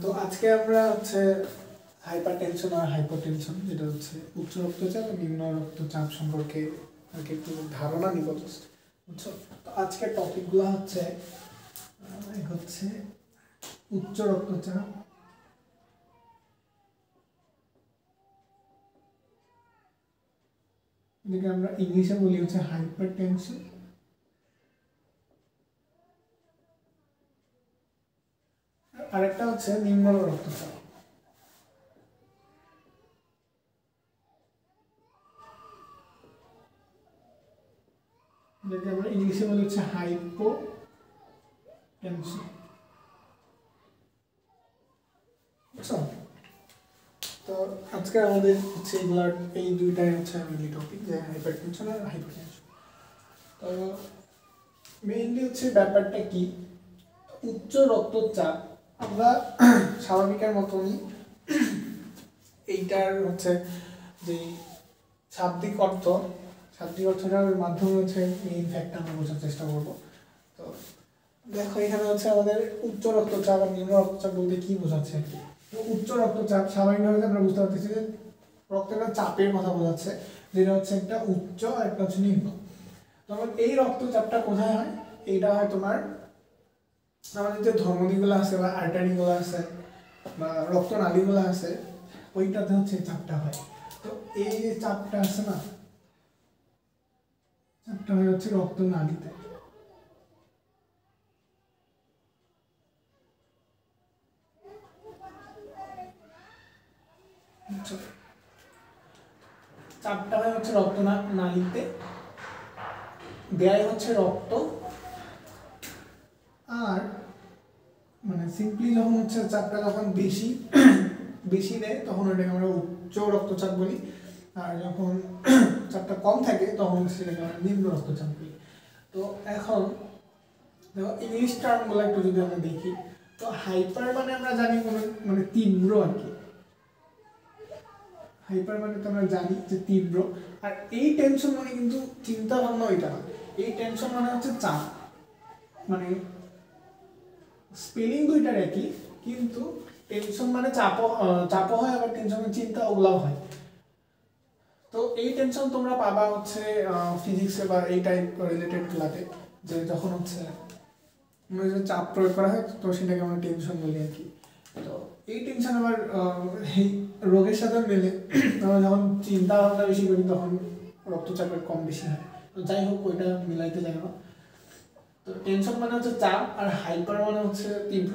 তো আজকে আমরা হচ্ছে হাইপারটেনশন আর হাইপোটেনশন, যেটা হচ্ছে উচ্চ রক্তচাপ আর নিম্ন রক্তচাপ সম্পর্কে আর কি একটু ধারণা নিব জাস্ট, বুঝছো? তো আজকের টপিকগুলো হচ্ছে উচ্চ রক্তচাপ, যেটাকে আমরা ইংলিশে বলি হচ্ছে হাইপারটেনশন, আরেকটা হচ্ছে নিম্ন রক্তচাপ, যেটাকে আমরা ইংলিশে বলি হচ্ছে হাইপোটেনশন, বুঝছো? তো আজকে আমাদের হচ্ছে এগুলার এই দুইটাই হচ্ছে মেইনলি টপিক, যে হাইপারটেনশন আর হাইপোটেনশন। তো মেইনলি হচ্ছে ব্যাপারটা কি, উচ্চ রক্তচাপ আমরা স্বাভাবিকের মতনই এইটার হচ্ছে যে শাব্দিক অর্থটার মাধ্যমে হচ্ছে মেইন ফ্যাক্টটা আমরা বোঝার চেষ্টা করবো। তো দেখো এখানে হচ্ছে আমাদের উচ্চ রক্তচাপ আর নিম্ন রক্তচাপ বলতে কি বোঝাচ্ছে আর কি। উচ্চ রক্তচাপ স্বাভাবিকভাবে আমরা বুঝতে পারতেছি যে রক্তের চাপের কথা বোঝাচ্ছে, যেটা হচ্ছে একটা উচ্চ আর একটা হচ্ছে নিম্ন। তখন এই রক্তচাপটা কোথায় হয়? এইটা হয় তোমার আমাদের যে ধমনীগুলো আছে বা আর্টারিগুলো আছে বা রক্তনালীগুলো আছে, ওইটাতে হচ্ছে চাপটা হয়। তো এই যে চাপটা আছে না, চাপটা হয় হচ্ছে রক্তনালীতে। চাপটা হয় হচ্ছে রক্তনালীতে, দেয় হচ্ছে রক্ত, আর মানে সিম্পলি যখন হচ্ছে চাপটা যখন বেশি দেয় তখন ওটাকে আমরা উচ্চ রক্তচাপ বলি, আর যখন চাপটা কম থাকে তখন সেটাকে আমরা নিম্ন রক্তচাপ বলি। তো এখন দেখো ইংলিশ টার্মগুলো একটু যদি আমরা দেখি, তো হাইপার মানে আমরা জানি মানে তীব্র আর কি, হাইপার মানে তো আমরা জানি যে তীব্র। আর এই টেনশন মানে কিন্তু চিন্তা ভাবনা ওইটা না, এই টেনশন মানে হচ্ছে চাপ, মানে স্পেলিং দুইটার একই, কিন্তু টেনশন মানে চাপও হয়, আবার টেনশন মানে চিন্তা ওগুলাও হয়। তো এই টেনশন তোমরা পাবা হচ্ছে ফিজিক্সে বা এই টাইপ রিলেটেড ক্লাসে, যে যখন হচ্ছে চাপ প্রয়োগ করা হয় তো সেটাকে আমরা টেনশন বলি আর কি। তো এই টেনশন আবার এই রোগের সাথে মেলে, আমরা যখন চিন্তা ভাবনা বেশি করি তখন রক্তচাপের কম বেশি হয়। তো যাই হোক, ওইটা মিলাইতে যাই না। তো টেনশন মানে হচ্ছে চাপ, আর হাইপার মানে হচ্ছে তীব্র।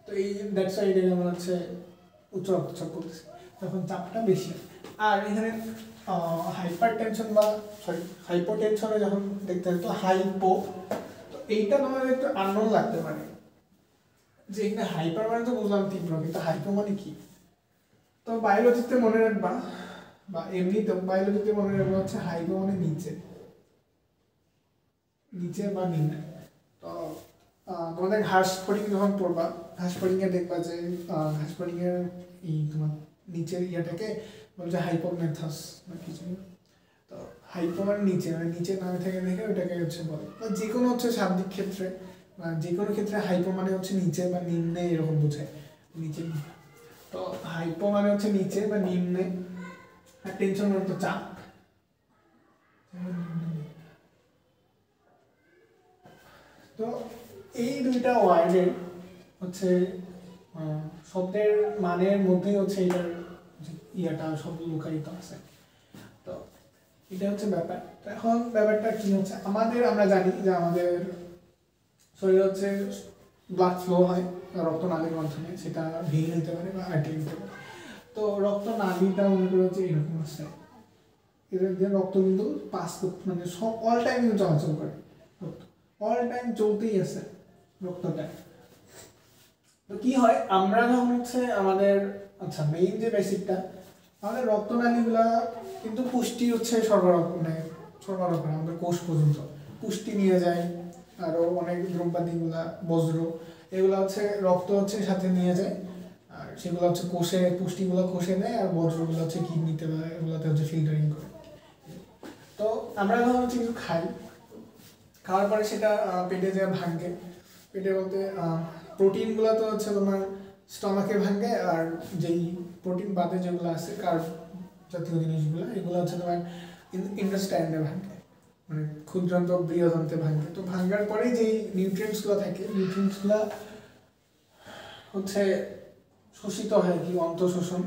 তো এই দ্যাটস ওয়াই এটাকে আমরা হচ্ছে উচ্চ রক্তচাপ বলতেছি, যখন চাপটা বেশি। আর এখানে হাইপার টেনশন বা হাইপোটেনশনে যখন দেখতে হয় তো হাইপো, তো এইটা তোমাদের একটু আননোন লাগতে পারে যে এখানে হাইপার মানে তো বুঝলাম তীব্র, কিন্তু হাইপো মানে কি? তো বায়োলজিতে মনে রাখবা, বা এমনিতে বায়োলজিতে মনে রাখবা হচ্ছে হাইপো মানে নিচে বা নিম্নে। তো তোমাদের ঘাস ফড়িং যখন পড়বা, ঘাস ফড়িংয়ে দেখবা যে ঘাস ফড়িংয়ের এই তোমার নিচের ইয়াটাকে বলছে হাইপোগনেথাস বা কিছু। তো হাইপো মানে নিচে, মানে নিচে নামে থেকে দেখে ওইটাকে হচ্ছে বলে। যে কোনো হচ্ছে শাব্দিক ক্ষেত্রে বা যে কোনো ক্ষেত্রে হাইপো মানে হচ্ছে নিচে বা নিম্নে এরকম বোঝায়, নিচে। তো হাইপো মানে হচ্ছে নিচে বা নিম্নে, আর টেনশন মানে তো চাপ। তো এই দুইটা ওয়ার্ডের হচ্ছে শব্দের মানের মধ্যেই হচ্ছে এটার ইয়াটা শব্দ লুকায়িত আছে। তো এটা হচ্ছে ব্যাপার। তো এখন ব্যাপারটা কি হচ্ছে, আমরা জানি যে আমাদের শরীরে হচ্ছে ব্লাড ফ্লো হয় রক্তনালীর মাধ্যমে, সেটা ভেইন হতে পারে বা আর্টারি হতে পারে। তো রক্তনালীটা মনে করে হচ্ছে এরকম আছে, এদের দিয়ে রক্ত কিন্তু পাস করতে মানে সব অল টাইম কিন্তু চলাচল করে, রক্ত অল টাইম চলতেই আছে রক্তটা। তো কি হয়, আমরা যখন হচ্ছে আমাদের মেইন যে বেসিকটা, আমাদের রক্তনালীগুলা কিন্তু পুষ্টি হচ্ছে সরবরাহ করে আমাদের কোষ পর্যন্ত, পুষ্টি নিয়ে যায়, আরও অনেক দ্রব্যাদিগুলা বজ্র এগুলো হচ্ছে রক্ত হচ্ছে সাথে নিয়ে যায়, আর সেগুলো হচ্ছে কোষে পুষ্টিগুলো কোষে নেয়, আর বজ্রগুলো হচ্ছে কিডনিতে বা এগুলোতে হচ্ছে ফিল্টারিং করে। তো আমরা যখন হচ্ছে কিছু খাওয়ার পরে সেটা পেটে যায় ভাঙে, পেটে বলতে প্রোটিনগুলো তো হচ্ছে তোমার স্টমাকে ভাঙে, আর যেই প্রোটিন বাদে যেগুলো আছে কার্ব জাতীয় জিনিসগুলো এগুলো হচ্ছে তোমার ইন্টেস্টাইনে ভাঙে, মানে ক্ষুদ্রান্ত বৃহদন্তে ভাঙে। তো ভাঙার পরে যেই নিউট্রিয়েন্টসগুলো থাকে, নিউট্রিয়েন্টসগুলো হচ্ছে শোষিত হয় কি অন্তঃশোষণ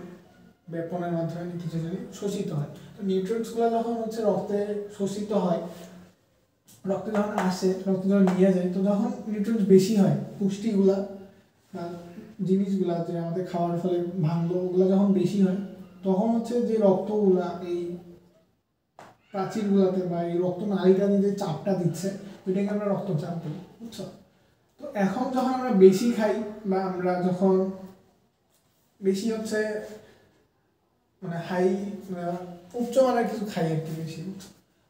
ব্যাপনের মাধ্যমে কিছু যদি শোষিত হয়। তো নিউট্রিয়েন্টসগুলো যখন হচ্ছে রক্তে শোষিত হয়, রক্তে যখন আসে, রক্তে যখন নিয়ে যায়, তো যখন নিউট্রিয়েন্টস বেশি হয়, পুষ্টিগুলা বা জিনিসগুলা যে আমাদের খাওয়ার ফলে ভাঙলো ওগুলো যখন বেশি হয়, তখন হচ্ছে যে রক্তগুলা এই প্রাচীরগুলোতে বা এই রক্ত নালীটা যে চাপটা দিচ্ছে ওইটাকে আমরা রক্তচাপ বলি, বুঝছো? তো এখন যখন আমরা বেশি খাই বা আমরা যখন বেশি হচ্ছে মানে হাই উচ্চ মানের কিছু খাই আর কি বেশি,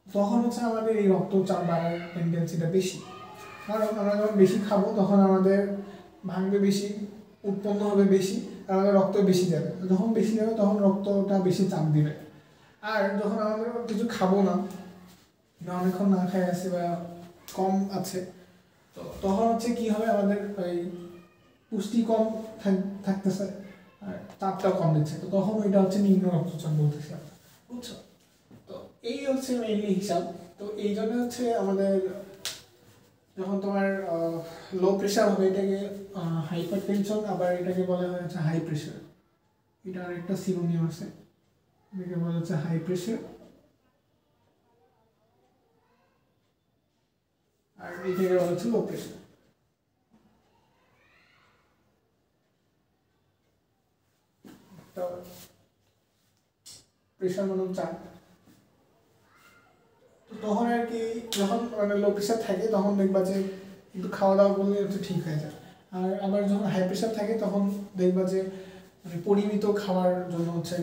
তখন হচ্ছে আমাদের এই রক্তচাপ বাড়ার টেন্ডেন্সিটা বেশি। কারণ আমরা যখন বেশি খাবো তখন আমাদের ভাঙবে বেশি, উৎপন্ন হবে বেশি, আর আমাদের রক্ত বেশি যাবে। যখন বেশি যাবে তখন রক্তটা বেশি চাপ দিবে। আর যখন আমাদের কিছু খাবো না, অনেকক্ষণ না খাই আছে বা কম আছে, তো তখন হচ্ছে কি হবে, আমাদের ওই পুষ্টি কম থাকতেছে আর চাপটাও কম দিচ্ছে, তো তখন ওইটা হচ্ছে নিম্ন রক্তচাপ বলতেছি আমরা, বুঝছো? তো এই হচ্ছে মেইনলি হিসাব। তো এই জন্য হচ্ছে আমাদের যখন তোমার লো প্রেশার হবে এটাকে হাইপার টেনশন, আবার এটাকে বলা হয় হচ্ছে হাই প্রেশার। এটা আর একটা সিনোনিম আছে, এটাকে বলা হচ্ছে হাই প্রেশার, আর এটাকে বলা হচ্ছে লো প্রেশার। তো প্রেশার মানে চাপ। তো তখন আর কি যখন মানে লো প্রেশার থাকে তখন দেখবা যে একটু খাওয়া দাওয়া করলে হচ্ছে ঠিক হয়ে যায়। আর আবার যখন হাই প্রেশার থাকে তখন দেখবা যে মানে পরিমিত খাওয়ার জন্য হচ্ছে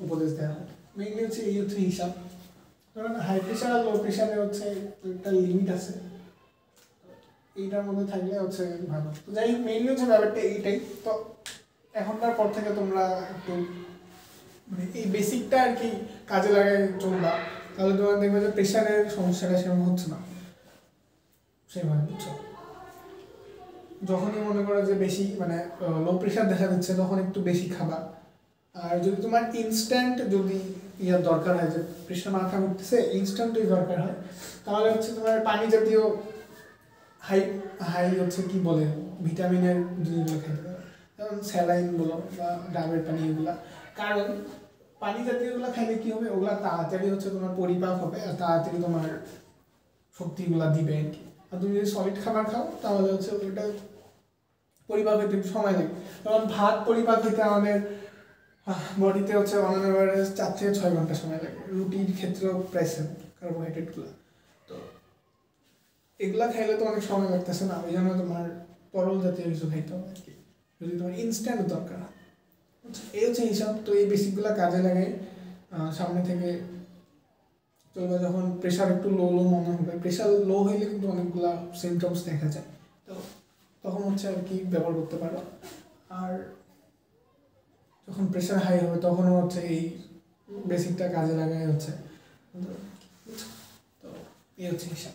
উপদেশ দেওয়া হয়। মেইনলি হচ্ছে এই হচ্ছে হিসাব। কারণ হাই প্রেশার আর লো প্রেশারে হচ্ছে একটা লিমিট আছে, এইটার মধ্যে থাকলে হচ্ছে ভালো। তো যাই হোক, মেইনলি হচ্ছে ব্যাপারটা এইটাই। তো এখনকার পর থেকে তোমরা একটু মানে এই বেসিকটা আর কি কাজে লাগাই চলবা, তাহলে তোমার দেখবে যে প্রেশারের সমস্যাটা সেরকম হচ্ছে না সেভাবে, বুঝছো? যখনই মনে করো যে বেশি মানে লো প্রেশার দেখা দিচ্ছে তখন একটু বেশি খাবা। আর যদি তোমার ইনস্ট্যান্ট যদি ইয়ার দরকার হয় যে প্রেশার মাথা উঠতেছে ইনস্ট্যান্ট যদি দরকার হয়, তাহলে হচ্ছে তোমার পানি জাতীয় হাই হাই হচ্ছে কি বলে ভিটামিনের জিনিসগুলো খেতে হবে, যেমন স্যালাইন বলো বা ডাবের পানি এগুলা। কারণ পানি জাতীয়গুলো খাইলে কি হবে, ওগুলা তাড়াতাড়ি হচ্ছে তোমার পরিপাক হবে আর তাড়াতাড়ি তোমার শক্তিগুলা দিবে আর কি। আর তুমি যদি সলিড খাবার খাও তাহলে হচ্ছে ওইটা পরিপাক হইতে একটু সময় লাগে। কারণ ভাত পরিপাক হইতে আমাদের বডিতে হচ্ছে অন এভারেজ 4 থেকে 6 ঘন্টা সময় লাগে, রুটির ক্ষেত্রেও প্রায় সেম কার্বোহাইড্রেটগুলো। তো এগুলা খাইলে তো অনেক সময় লাগতেছে না, ওই জন্য তোমার তরল জাতীয় কিছু খাইতে হবে আর কি, যদি তোমার ইনস্ট্যান্ট দরকার হয়। এই হচ্ছে হিসাব। তো এই বেসিকগুলো কাজে লাগে সামনে থেকে চলবে। যখন প্রেশার একটু লো লো মনে হবে, প্রেশার লো হইলে কিন্তু অনেকগুলা সিমটমস দেখা যায়, তো তখন হচ্ছে আর কি ব্যবহার করতে পারো। আর যখন প্রেশার হাই হবে তখনও হচ্ছে এই বেসিকটা কাজে লাগাই হচ্ছে। তো এই হচ্ছে হিসাব।